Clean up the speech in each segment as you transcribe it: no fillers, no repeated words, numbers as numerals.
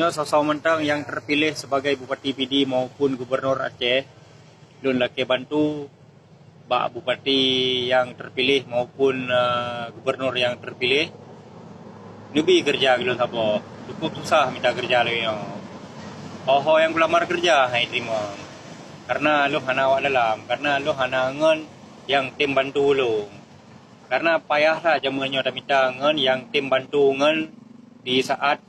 Nyo sosok mentang yang terpilih sebagai Bupati PD maupun Gubernur Aceh, lun laki bantu bak Bupati yang terpilih maupun Gubernur yang terpilih. Nubi kerja gilun sabo, cukup susah minta kerja lagi yo. Oh yang melamar kerja hai terima. Karena lu hana awak dalam, karena lu hana ngen yang tim bantu lu. Karena payahlah jamuannya dah minta ngen yang tim bantu ngen di saat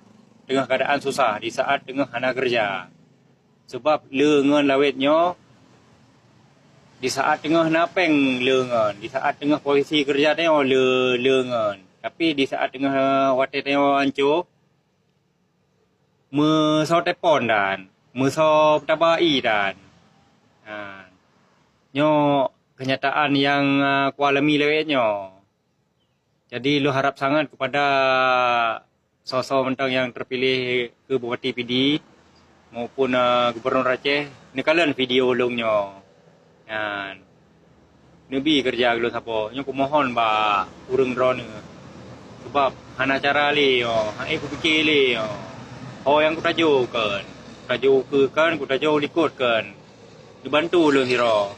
tengah keadaan susah, di saat tengah hana kerja. Sebab le ngen lawetnya di saat tengah napeng le ngen, di saat tengah posisi kerja tengah le ngen. Tapi di saat tengah watet tengah hancur, mesau tepon dan, mesau tabai dan. Nyo kenyataan yang ku alami lewetnya. Jadi lu harap sangat kepada sosok mentang yang terpilih ke Bupati PD maupun Gubernur Aceh, nekalan video ulungnya. Nebi kerja lu sapo. Nyo ku mohon ba urang drone. Sebab hana cara li yo, ku fikir li yo. Oh yang ku tajo kan. Tajo ke kan, ku tajo likut kan. Dibantu lu hiro.